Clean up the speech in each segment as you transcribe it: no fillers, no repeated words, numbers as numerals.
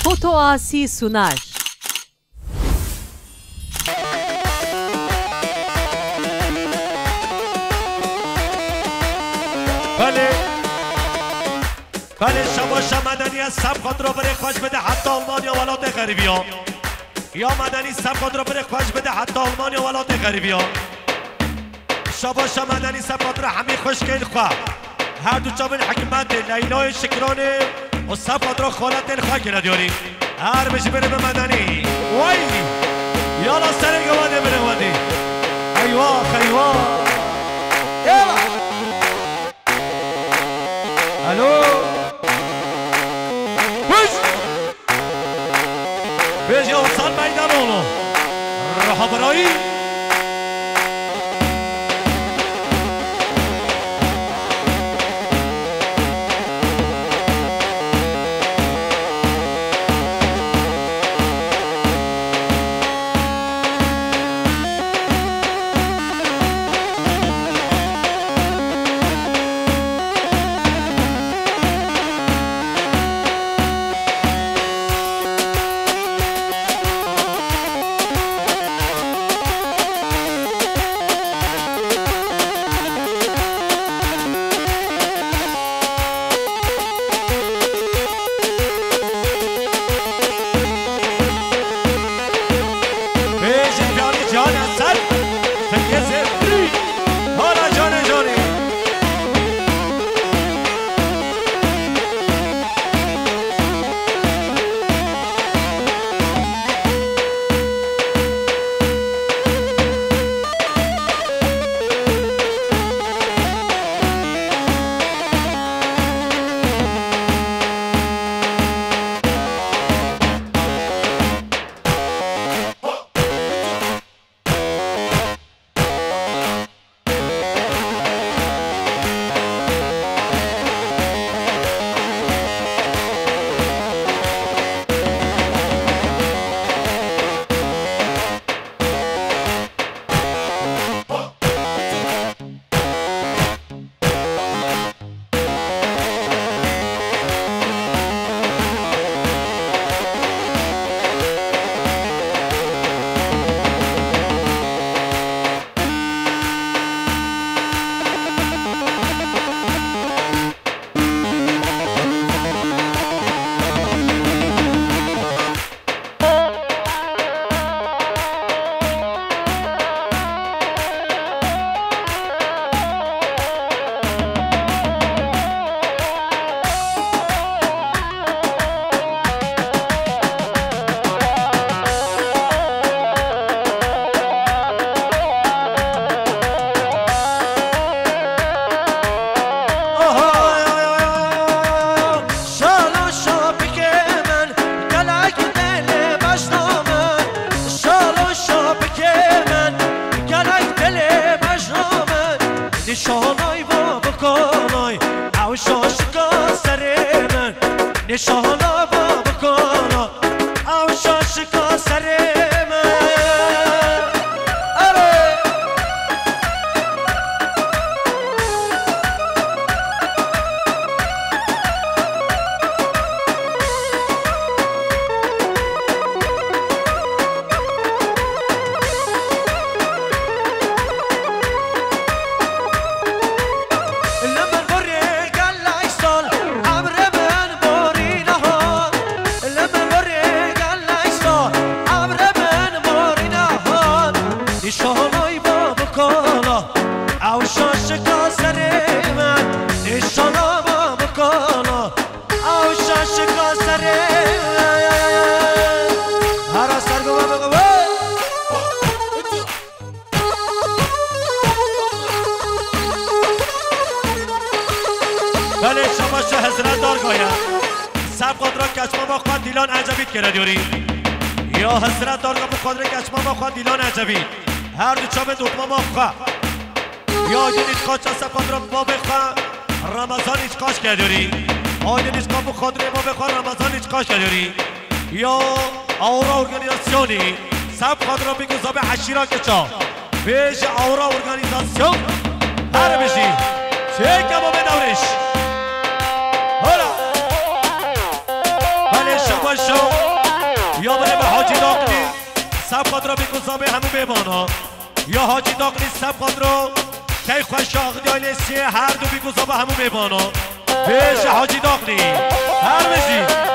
Foto Asi sunar. بله شباش مدنی از سب خود را بره خوش بده حتی آلمانیا ولات غریبی ها یا مدنی سب خود را بره خوش بده حتی آلمانیا ولات غریبی ها شباش مدنی سب خود را همی خوش کن خواه هر دو چابل حکمت لیلای شکرانه و سب خود را خالت دل خواه کنه دیاری هر بشه بره به مدنی وای یالا سر گواده بره وادی خیوا خیوا الو بیش یا وصل میدان اونو رها برایی نشانای با بکنای او شاشکا سر من نشانا با بکنا او شاشکا سر من نشانای با بکالا او شاشکا سر من نشانا با بکالا او شاشکا سر هر سرگو بگو بله شما شو حضرت دار گایا سب قدرا کشما با خواه دیلان عجبید کرد یوری یا حضرت دار گا بخوادر کشما با خواه دیلان عجبید هر دو چابه دوتما ما بخواه یا آیدین ایچکاش سب قدرا ما بخواه رمضان ایچکاش کرد یوری آیدین ایچکا بخوادر ما بخواه رمضان ایچکاش کرد یوری یا اورا ارگانیزاسیونی سب قدرا بگو زابه حشیرا کچا بیش اورا ارگانیزاسیون هر بشی چه کما به دورش هلا بله شما شو یا بره به حاجی داقلی سب خود را بگذابه همو ببانا یا حاجی داقلی سب خود را که خوش آقدی آینسی هر دو بگذابه همو ببانا بیش حاجی داقلی هر بشید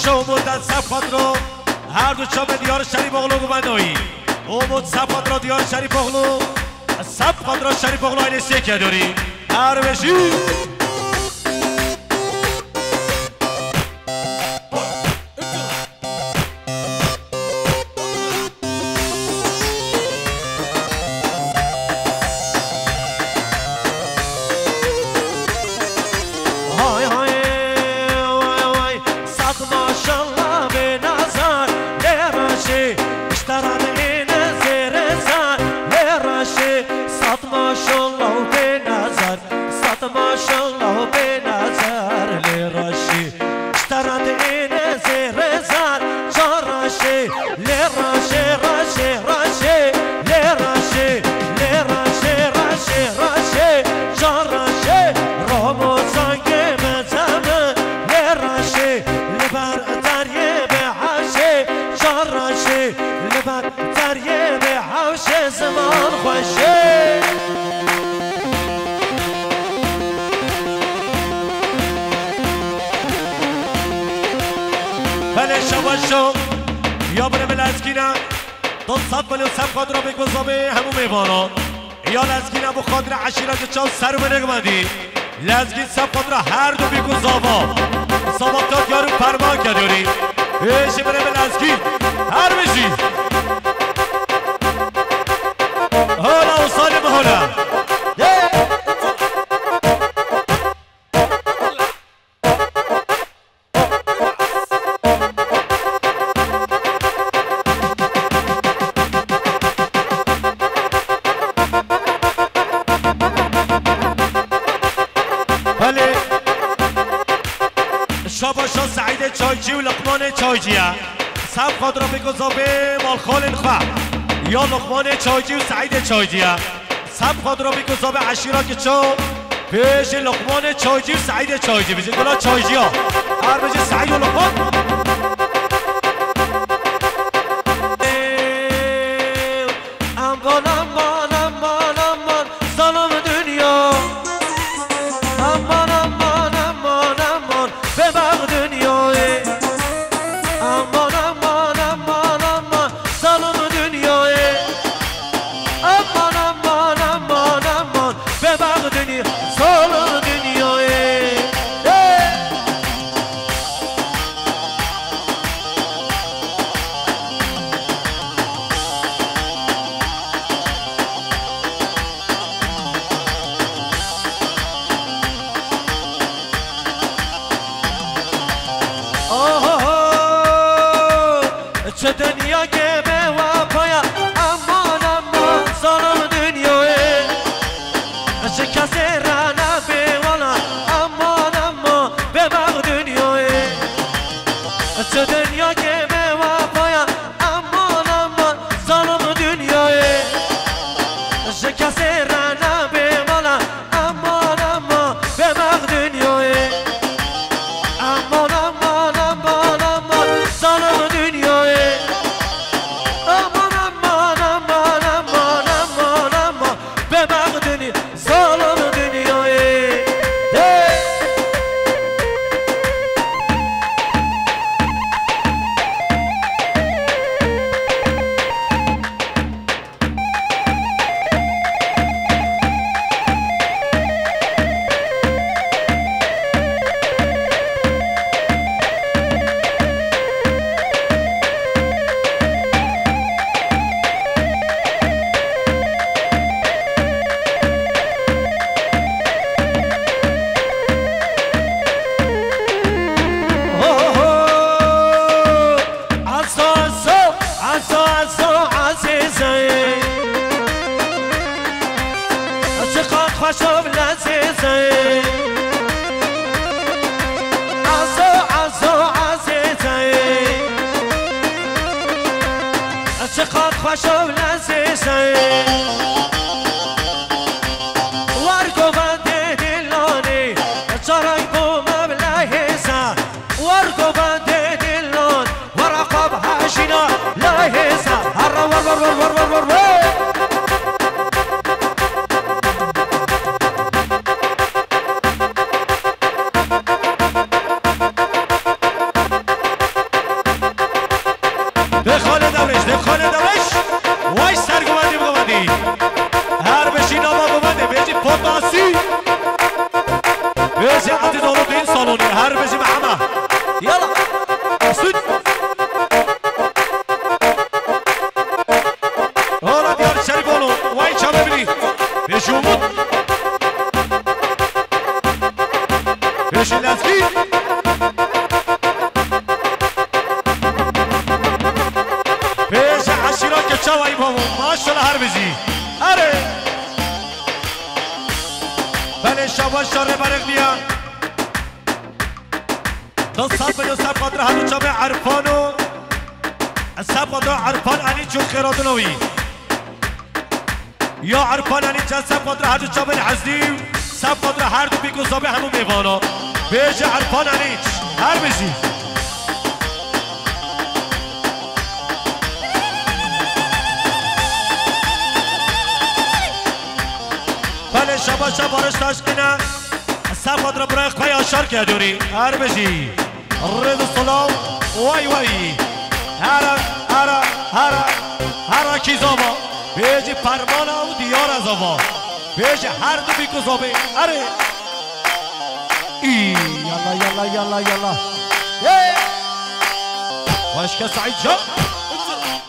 شو مدت صفات رو هر دو چا به دیار شریف اغلو گمندایی او مد صفات رو دیار شریف اغلو صفات رو شریف اغلو این سیکه داری هر بشی شو یا بره به لزگینم دو صد ولی سب خود را بگذابه همون میبانا یا لزگینم و خاطر عشیرت چاو سر به نگمدی لزگین سب خود را هر دو بگذابا صابتات یارو پرما کداری ایش بره به لزگین هر بشی حالا و سالم حالا شاباشا سعید چایجی و لقمان چایجیه سب خود را بگذابه مال خال خواه یا لقمان چایجی و سعید چایجیه سب خود را بگذابه عشیرا که چو پیش لقمان چایجی و سعید چایجی بجید بلا چایجی ها هر بجید سعید و لقمان امان امان امان امان سلام دنیا امان امان امان امان ببر دنیای امان امان امان امان سلام دنیای امان امان امان امان ببر دنیا سلام دنیای خوشم لذیذه ورگو بنده دلانه چرای بو مبلهزه ورگو بنده دلان ورقب هشینا لهزه هر ور هر بزی محمد يلا اسود هلا ديال شريفونو وين شباب لي بيشومو بيش لازقين بيش عشيرات كتشاوي بابو ما شاء الله هر بزي اره بله شباب شر برق ديان دو سب قدر هنو جامع عرفانو سب قدر عرفان انی جو خیراتونوی یا عرفان انی جا سب قدر هنو جامع حزدیم سب قدر هر دو بیگو زابه همو میوانا بیجه عرفان انی هر بزی بله شبا شب بارش تشکینه سب قدر برای خواه آشار که دوری هر بزی رد الصلاة واي واي هرا کی زابا بیجی فرمانا و دیار زابا بیجی هر دو بیکو زابه اره ای یلا واشکا سعید جا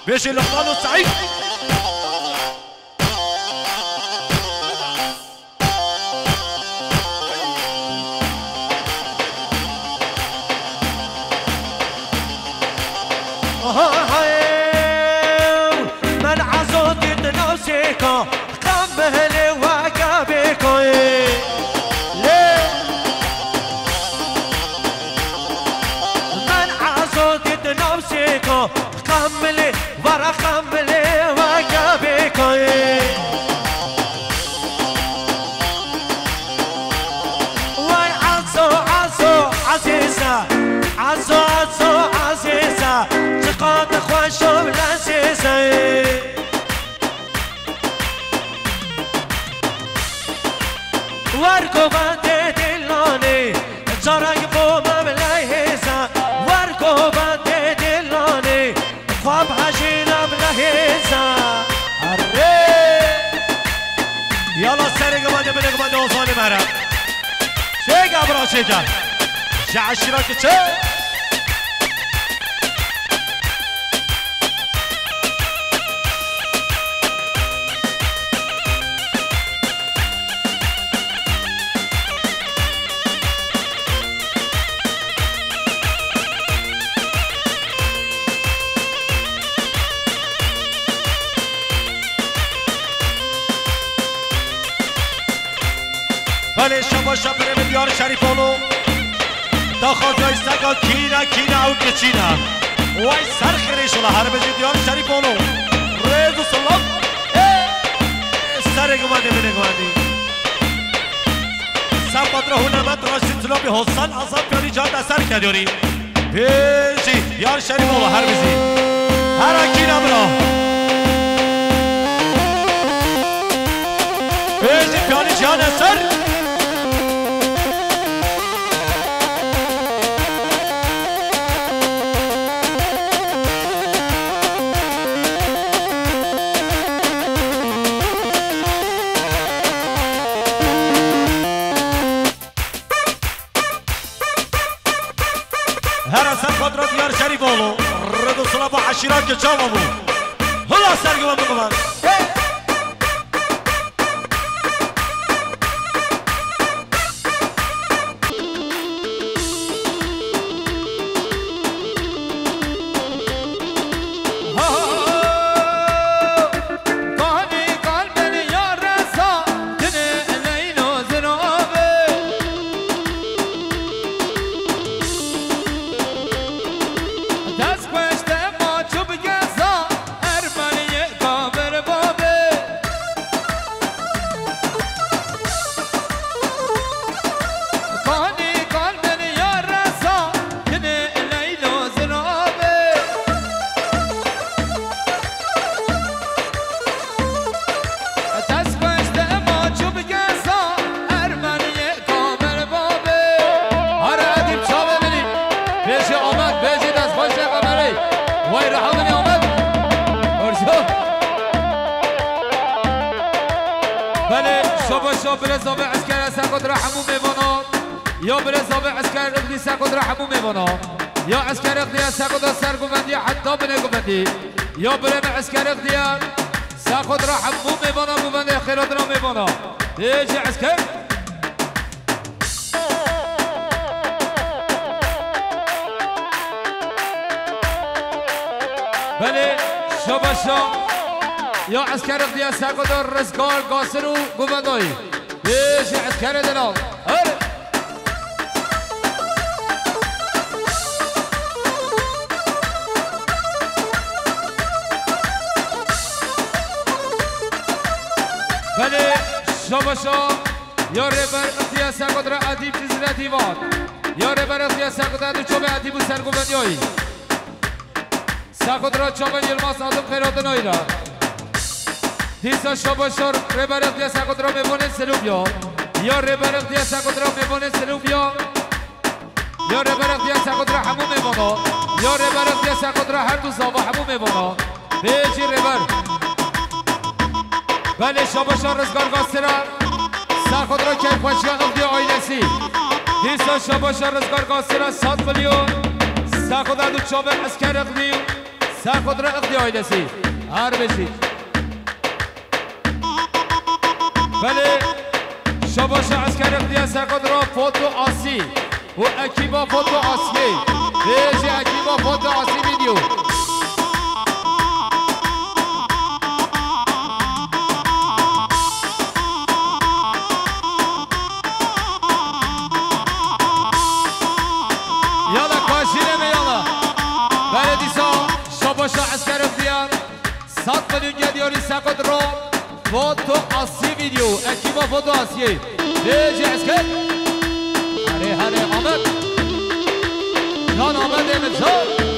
بیجی لقمان و سعید من عزوتي تنوسيكو قمهلي وقابيكو ليه من عزوتي تنوسيكو قملي ورا قملي وقابيكو واي عزو عزيزة عزو عزيزة قاد خوشم لذیذه ورگو بنده دلانه جارنگ بو مبلهزه ورگو بنده دلانه خواب هشینم لهزه اره یالا سرگ بنده بنده بنده آزانه مرم چه گبرا چه جن جعشی را که چه بله شما شب بریم دیار شریفانو تا خواهد سگا کینه او که چینه وای سر خیره شلا هر بجی دیار شریفانو ریز و سلام سر گمانده بینه گماندی سب قدر هونمت راشد طلابی حسن عذاب پیانی جان دستر کدیاری بیجی دیار شریفانو هر بجی هر کینه برا بیجی پیانی جان دستر قدرت یار شریف آلو رد و صلاب و عشیرات که چاوا بود هلا سرگمان بگمان دست پشت ما چوب گزا ارمنی بله شاباشا برزابه عسکر سرکد را همون میبانم یا برزابه عسکر اقلی سرکد را همون میبانم یا عسکر اقلی سرکد سرگوبندی حتی بنگوبندی یا برم عسکر اقلی سرکد را همون میبانم گوبنده خیرات را میبانم دیجی عسکر بله شاباشا یا عسکر اقلی سرکد رزگار قاسر و گوبندایی دیجی عسکر دلال بله شاباشا یا ربر اختیار سرکد را عدیب چیز دیوان یا ربر اختیار سرکد را دو چوب عدیب و سرگوبندی هایی سرکد را چوبن یلماس آدم خیرات نایی را دیسا شاباشا ربر اختیار سرکد را میبونه سلوب یا ربر اختیار سرکد را میبونه سلوب یا ربر اختیار سرکد را همون میبونه یا ربر اختیار سرکد را هر دو زاوه همون میبونه بیجی ربر بله شاباشا رزگار گاسترا سرخود را که پاشیان اقدی آینسی دیسا شاباشا رزگار گاسترا 100 میلیون سرخود دو چوبه اسکر اقدی سرخود را اقدی آینسی هر بشید بله شاباشا اسکر اقدی سرخود را فوتو آسی و اکیبا فوتو آسیه بیجی اکیبا فوتو آسی ویدیو شاباشا عسکر اختیار 100 میلیون گدیاری سرکد رو فوتو آسی ویدیو اکیبا فوتو آسیه دیجی عسکر هره آمد جان آمد امتزار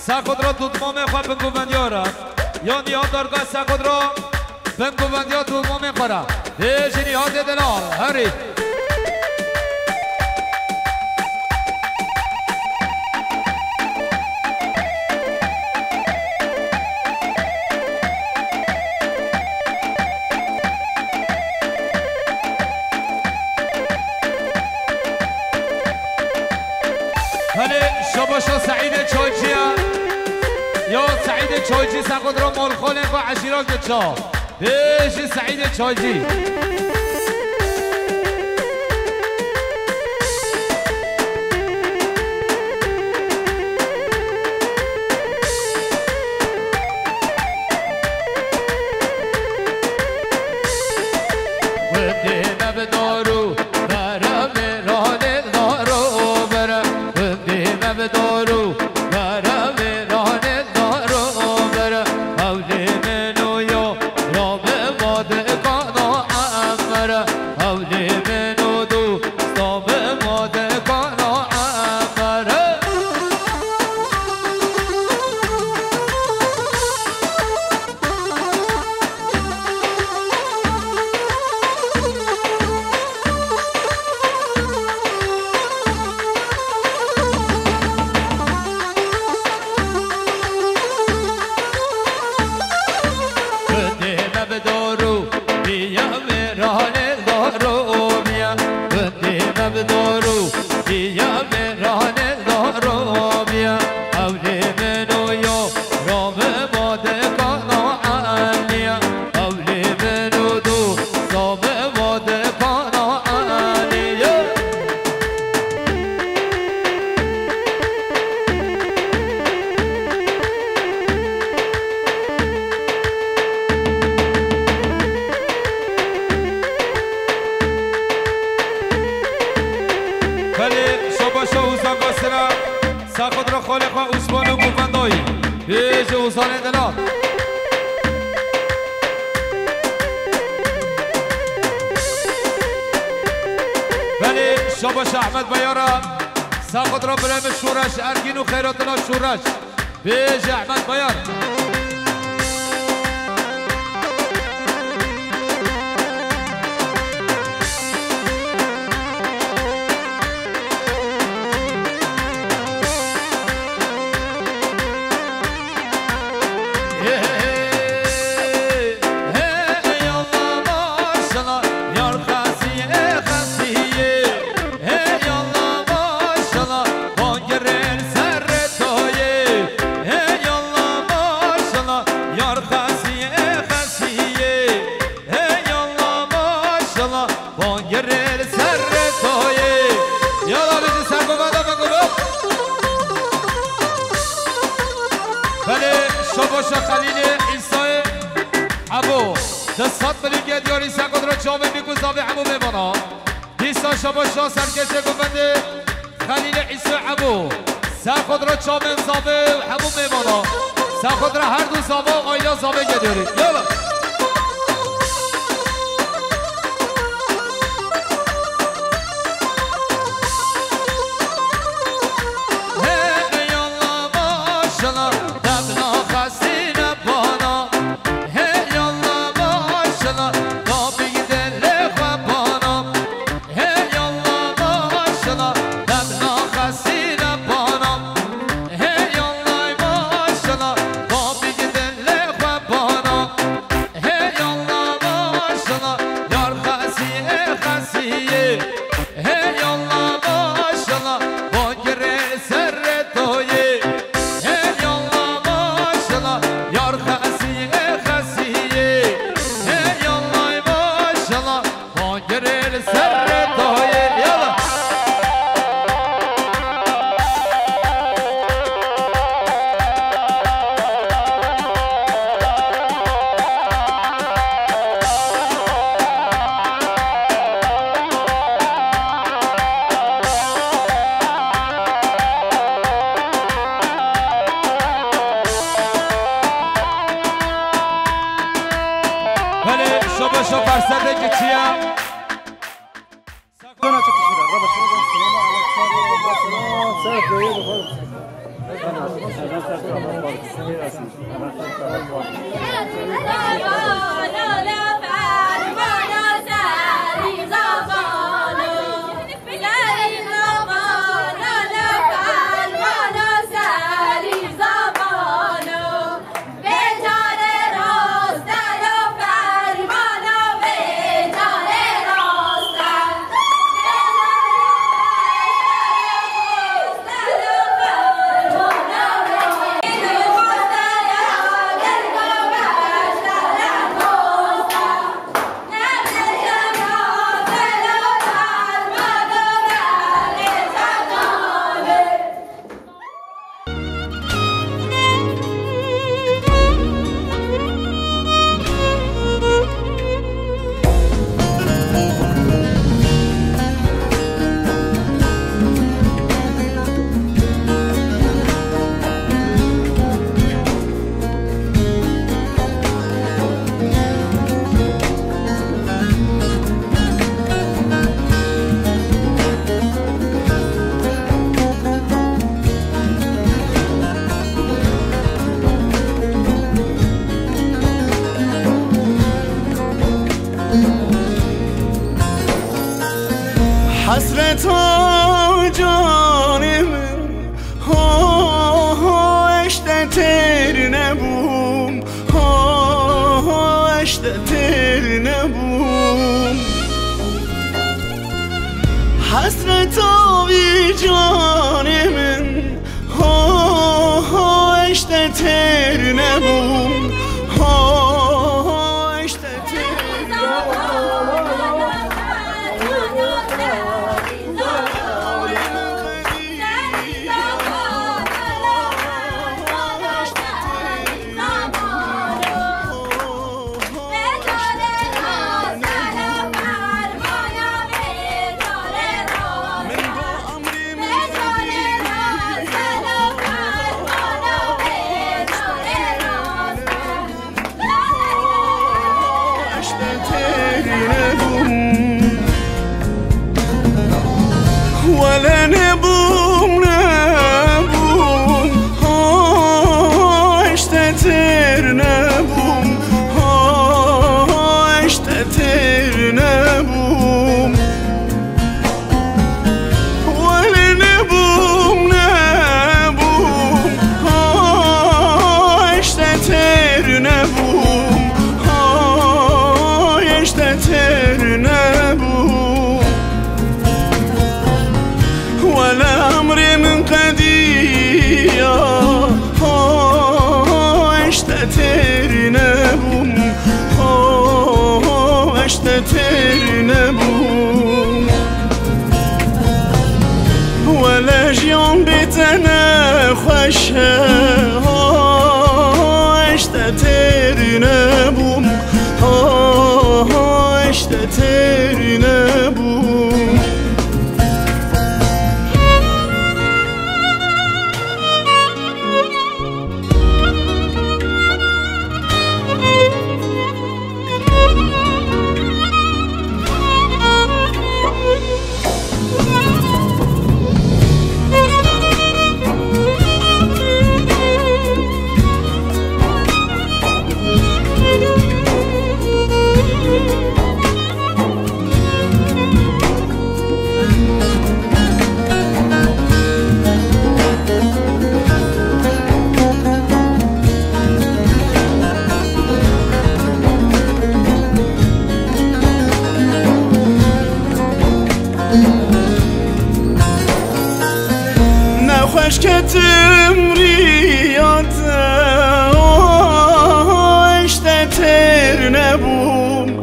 سرخود را دوتمام خواه بنگوبندی ها را یا نیاد دارگاه سرخود را بنگوبندی ها دوتمام خواه را دیجی نیاد دلال هری شاباشا سعید چایچی یا سعید چایچی سرخود را مالخانه و عشیران کچا بیشی سعید چایچی بدارو ساخد را خالق و عثمان و گوفندایی بیش حسان دلال ولی شاباش احمد بیارم ساخد را برای شورش ارگین و خیراتنا شورش بیش احمد بیار خلیل عیسی ابو دستات بلیگه دیاری سکت را جامعه میگوزابه همو میمانا دیستا شباشا سرکش گفنده خلیل عیسی ابو سکت را جامعه زابه همو میمانا سکت را هر دو زابه آیلا زابه گه دیاری یالا سلام اشتتر نبو ولا أمري من قديا اشتتر نبو اشتتر نبو ولا جيون بيتنا خوشه اشتتر نبو اشتتر نبو نخوش که تمریات اشتتر نبوم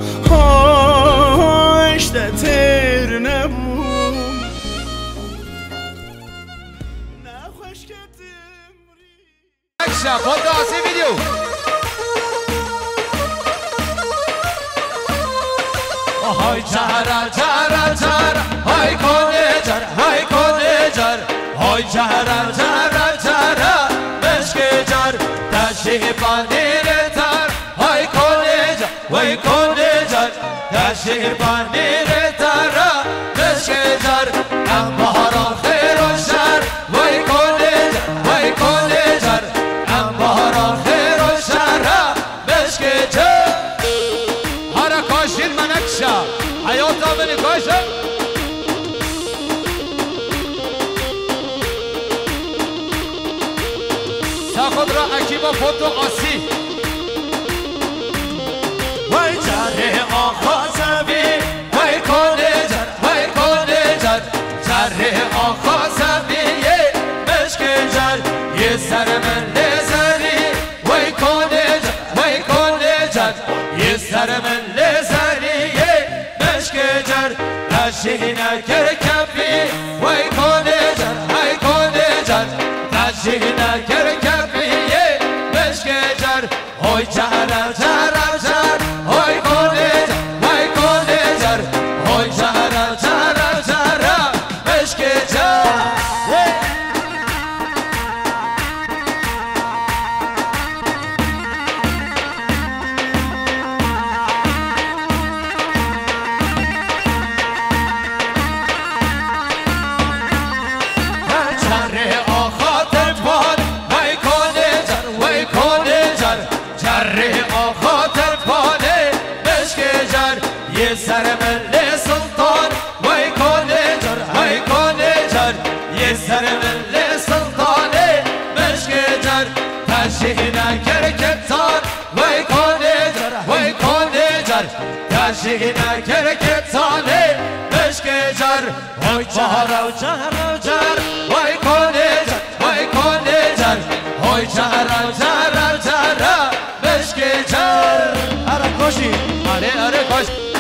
اشتتر نبوم نخوش که تمری اکشن خود داسی ویدیو های چهره چهره چهره های کنه جر های کنه جر های چهره چهره چهره مشک جر دشتی پنیر تر های کنه جر وای کنه جر دشتی پنیر تر مشک جر ام بهاران خیر و شر وای کنه جر وای کنه جر ام بهاران خیر و شر مشک جر هر کاشین منکشا حیات آمنی کاشم خود را اکیبا فوتو آسی وای جره آقا زمین وای کنه جر وای کنه جر جره آقا زمین یه مشک جر یه سر من لزری وای کنه جر وای کنه جر یه سر من لزری یه مشک جر رشی نکر کفی وای کنه جر وای کنه جر رشی نکر کفی های چهره چهره چهره های کنه جر های کنه جر های چهره چهره چهره مشک جر چهره آخا ترفان وای کنه جر وای کنه جر جره آقا ترفانه مشک جر یه سر مل سلطان وای کنه جر وای کنه جر یه سر مل سلطانه مشک جر تشیه نکر کتان وای کنه جر وای کنه جر تشیه نکر کتانه مشک جر وای چهره و چهره و جر وای کنه جر وای کنه جر وای چهره و چهره و چهره مشک جر اره کشی اره اره کش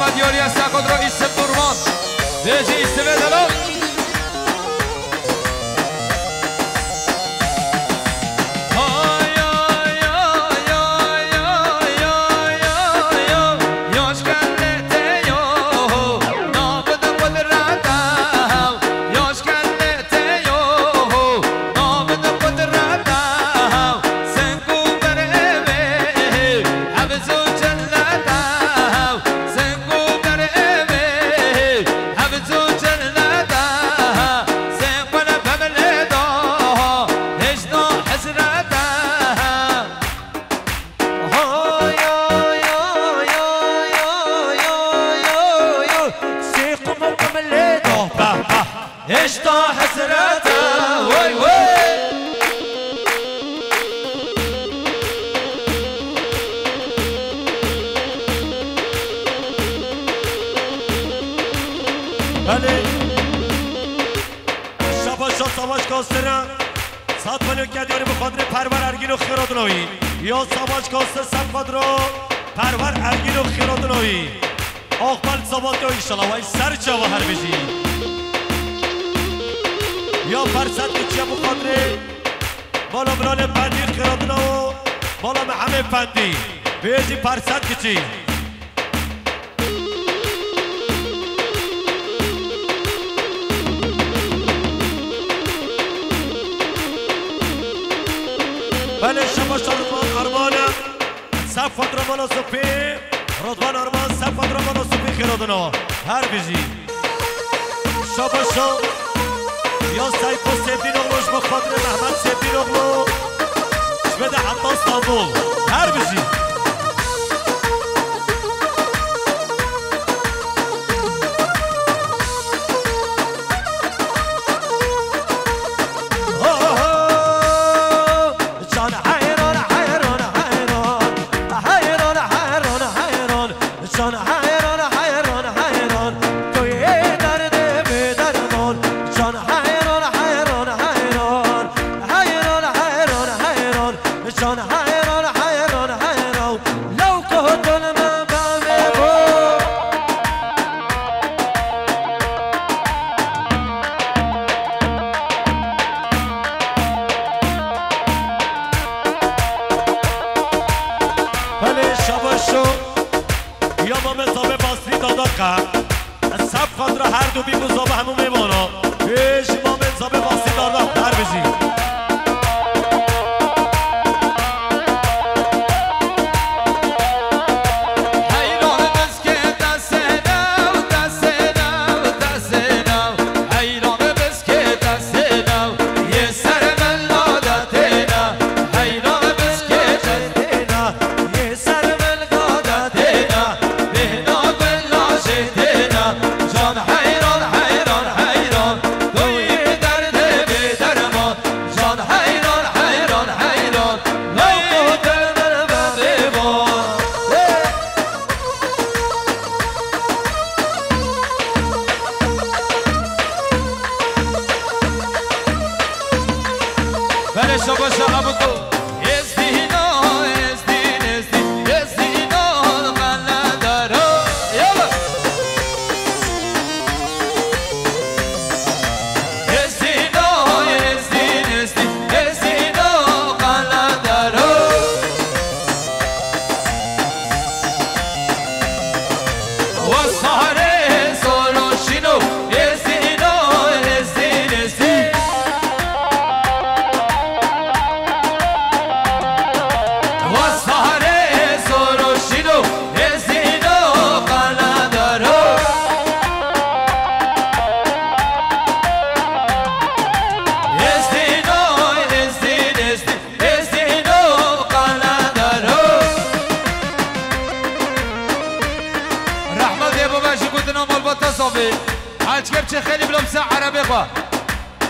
مدیاری از خود را ایست درمان دیجی ایست بدلو ساماج کاسترم 100 میلیون کدیاری بخاطر پرور ارگین و خیراتونوی یا ساماج کاستر 100 کادرو پرور ارگین و خیراتونوی آقبال زباده و ایشالا وای سر چاوا هر بجی یا فرصت کچیه بخاطر بالا برال پندی خیراتونو بالا همه پندی بیجی فرصت کچی بله شما رضوان آرمان سب فدرا مالا سوپی رضوان آرمان سب فدرا مالا سوپی خیرادونا هر بیجی شما شو یا سیفو سیبدین اغلوش بخاطر محمد سیبدین اغلو شبده حتی استانبول هر بیجی سب خاطر هر دو بی مزابه همون میمانا پیش ما مزابه باسی دارم در بزی چه خیلی بلام سه عربه خواه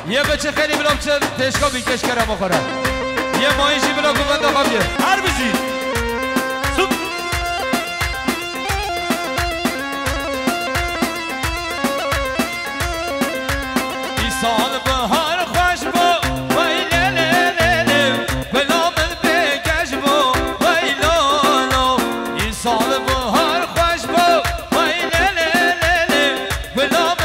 یه بچه خیلی بلام چه تشکا بیکش کرم بخوره یه ماهیشی بلام که بنده خواب یه هر بزی ای سال بهار خوش با وی لیلیلیلی بلام بگش با وی لالو ای سال بهار خوش با وی لیلیلیلی بلام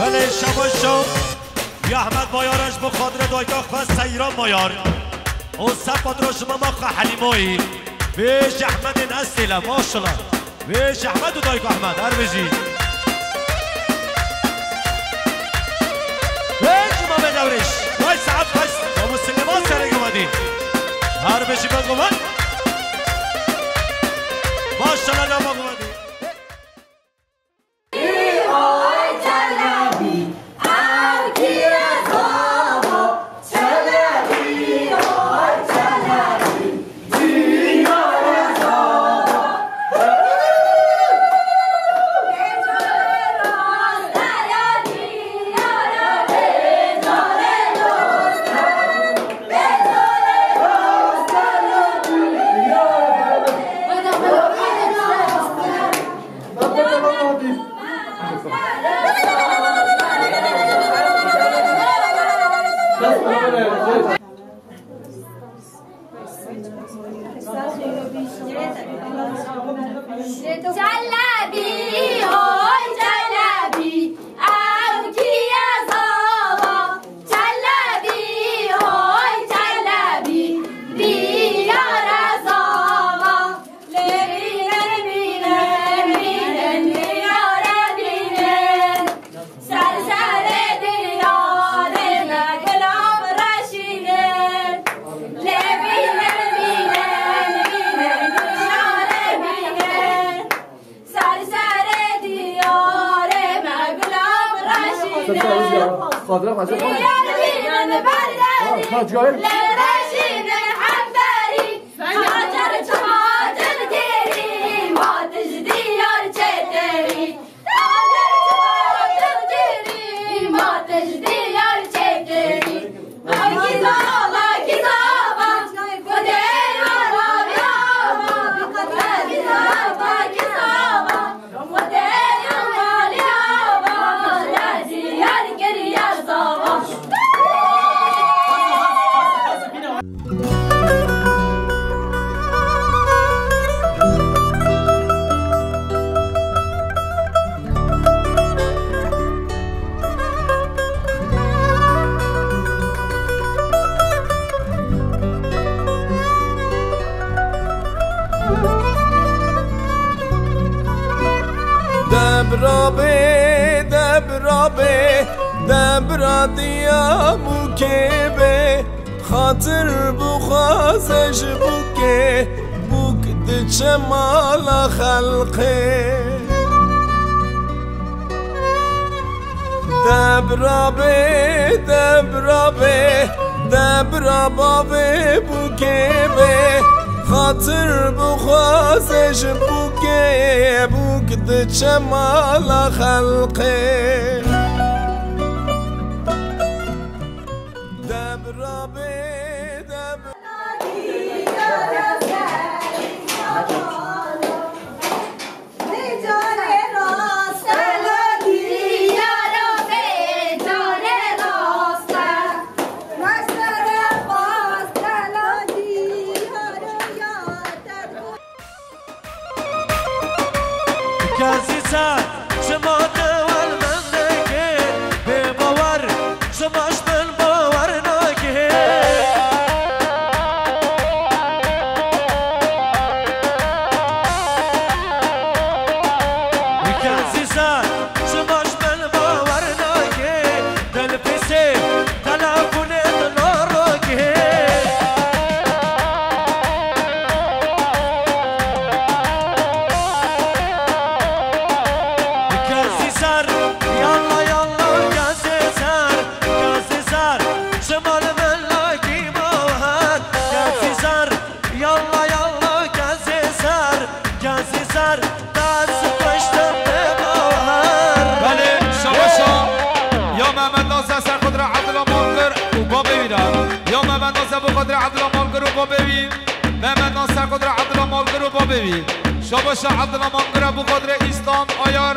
بله شما شو یا احمد بایارش بخاطر دایگاه خواست سیران بایار او سب رو شما ما خواه حلیمایی بیش احمد نستیله ماشالله بیش احمد و دایگاه احمد هر بجی بیش ما بدورش وای سعب خواست با مسلمان سرگ اومدی هر بجی بگومن ماشالله نام اومدی جلبی های جلبی او کیا زاوا جلبی های جلبی بیار زاوا لبینن بینن بینن بیار بینن سر سر دیار گلاب رشیدن لبینن بینن بینن بیار بینن سر سر دیار گلاب رشیدن خاطرم عجب بیار بینن برداری لرشیدن حباری حاجر چماتر گیری ماتش دیار چتری حاجر چماتر گیری ماتش دیار چتری آکی زاوا کی زاوا گدر والا بیاوا آکی زاوا کی زاوا گدر والا بیاوا لازیار گریار زاوا دبرا دیا موکه خاطر بخوازش بوکه بوک دچه مالا خلقه دبرا بابه بوکه خاطر بخوازش بوکه بوک دچه مالا خلقه شاباش عبدالله مانگر ابو قادر اسلام آیار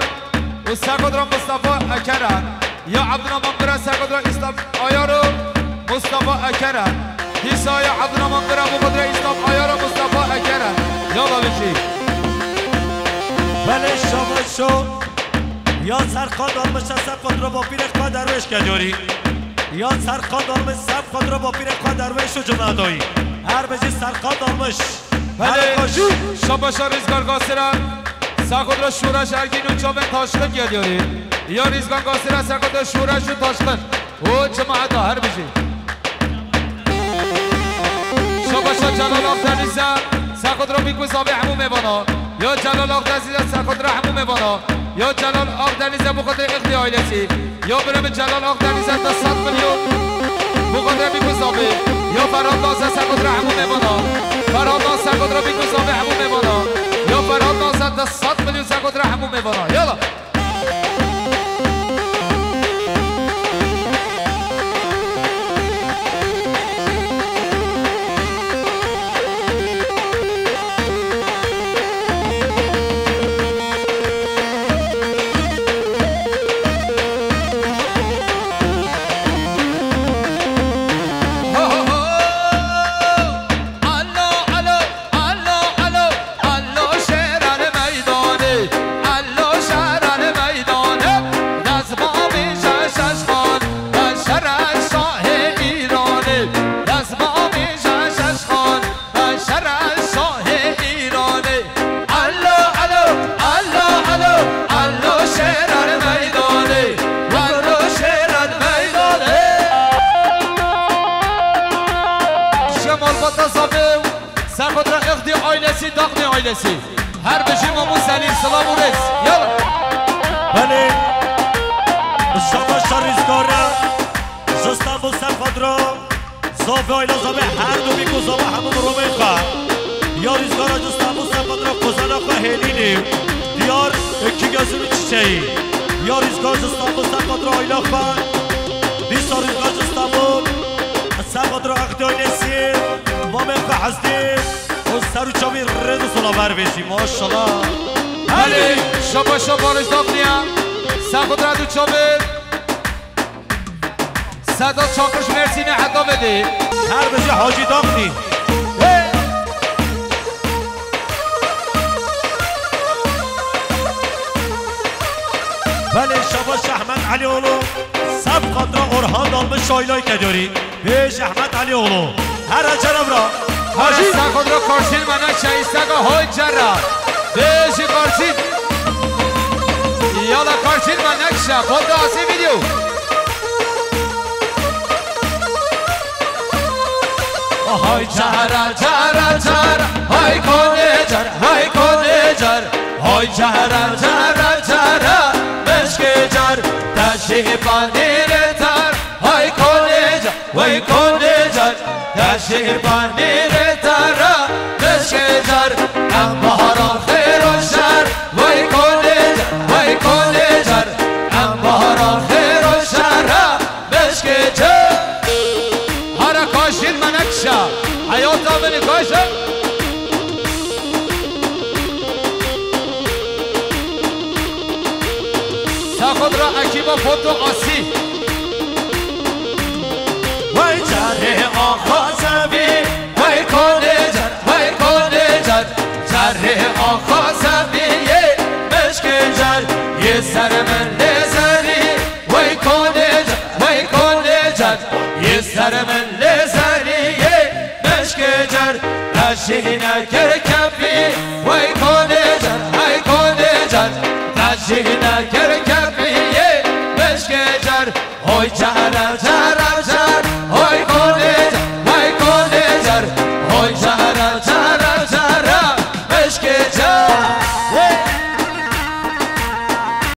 و سرقدر مصطفی اکرن یا عبدالله مانگر سرقدر اسلام آیار و مصطفی اکرن دیسای عبدالله مانگر ابو قادر اسلام آیار و مصطفی اکرن یالا بشی بله شاباشو یا سرخاد آلمش سرخاد رو با پیر خواه درویش کجوری یا سرخاد آلمش سرخاد رو با پیر خواه درویش و جمعدایی هر بجی سرخاد آلمش بله شاباش ریزگار گاسرا سرخود شورش ارگین و چاون تاشقن گلیاری یا ریزگار گاسرا سرخود شورش و تاشقن و جماعت هر بجی شاباش جلال آفتریزه سرخود را بیکو زابه همون میبانا یا جلال آفتریزه سرخود را همون میبانا یا جلال آفتریزه بخاطر اختی آیلتی یا برم جلال آفتریزه تا 100 میلیون بخاطر بیکو زابه یا فراد ناسه سرخود را همون میبانا فراد ناسه سرخود را بیکو زابه همون میبانا یا فراد ناسه تا 100 میلیون سرخود را همون میبانا یالا آیلسی هر بجی مامو سلیم سلام و رس یالا بله شما شریزگاره زستان بستن خودرو زوفه آیلا زوفه هر دو بیکو زوفه همون رومین خواه یا ریزگاره زستان بستن خودرو کزانا خواه هلینیم دیار اکی گزونی چیچهی یا ریزگار زستان بستن خودرو آیلا خواه بیستا ریزگار زستان بود سر خودرو اقتی آیلسی مامین خواه هستیم و سر و چاوی رد و سلاور بیشی ماشالله بله شبا شبا رش داخلیم سخود ردو چابه صدا چاکش مرسینه حدا بده هر بشه حاجی داخلی بله شباش احمد علی اولو سب قدر اورهان دالمه شایلای کداری بیش احمد علی اولو هر جناب را حاجی سخود را کارشین منک شایستگاه های جره بیش کارشین یالا کارشین منک شا خود آسی ویدیو های جره جره جره های کنه جره های کنه جره های جره جره جره مشک جر تشیه پانیر تر های کنه جر وای کنه جر تشیه پانیر تر مشک جر ام بهاران خیر و شر وای کنه جر وای کنه جر ام بهاران خیر و شر مشک جر هر کاشین منکشا حیات آمنی کاشم خود را اکیبا فوتو آسی وای جره آقا زمین وای کنه جر وای کنه جر جره آقا زمین یه مشک جر یه سر من لزنی وای کنه جر وای کنه جر یه سر من لزنی یه مشک جر تشیه نکر کفی وای کنه جر وای کنه جر تشیه نکر کفی های جهره